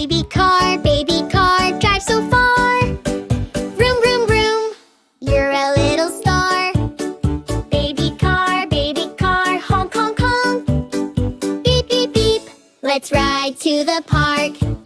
baby car, drive so far. Vroom, vroom, vroom, you're a little star. Baby car, honk, honk, honk. Beep, beep, beep, let's ride to the park.